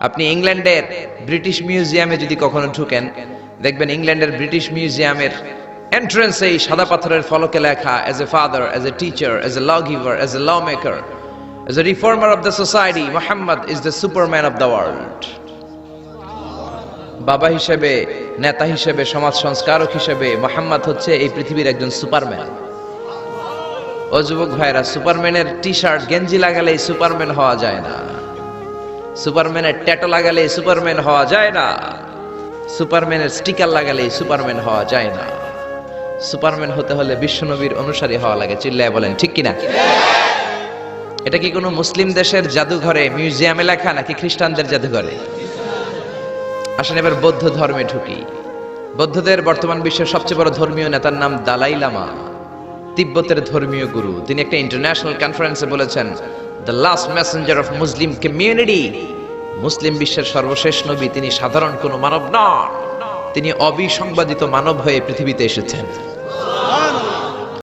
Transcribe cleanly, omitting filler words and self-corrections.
আপনি ইংল্যান্ডের ব্রিটিশ মিউজিয়ামে যদি কখনো ঢুকেন, দেখবেন ইংল্যান্ডের ব্রিটিশ মিউজিয়ামের এন্ট্রান্সে এই সাদা পাথরের ফলকে লেখা, as a father, as a teacher, as a lawgiver, as a lawmaker, as a reformer of the society, Muhammad is the superman of the world. বাবা হিসেবে, নেতা হিসেবে, সমাজ সংস্কারক হিসেবে মুহাম্মদ হচ্ছে এই পৃথিবীর একজন সুপারম্যান। ও যুবক ভাইরা, সুপারম্যানের টি শার্ট গেঞ্জি লাগালে সুপারম্যান হওয়া যায় না, সুপারম্যানের ট্যাটু লাগালে সুপারম্যান হওয়া যায় না, সুপারম্যানের স্টিকার লাগালে সুপারম্যান হওয়া যায় না। সুপারম্যান হতে হলে বিশ্বনবীর অনুসারী হওয়া লাগে। চিল্লায় বলেন ঠিক কিনা? এটা কি কোনো মুসলিম দেশের জাদুঘরে, মিউজিয়ামে লেখা, নাকি খ্রিস্টানদের জাদুঘরে? আসেন এবার বৌদ্ধ ধর্মে ঢুকি। বৌদ্ধদের বর্তমান বিশ্বের সবচেয়ে বড় ধর্মীয় নেতার নাম দালাই লামা, তিব্বতের ধর্মীয় গুরু। তিনি একটা ইন্টারন্যাশনাল কনফারেন্সে বলেছেন, the last messenger of Muslim community, মুসলিম বিশ্বের সর্বশেষ নবী তিনি সাধারণ কোনো মানব নন, তিনি অবিসংবাদিত মানব হয়ে পৃথিবীতে এসেছেন।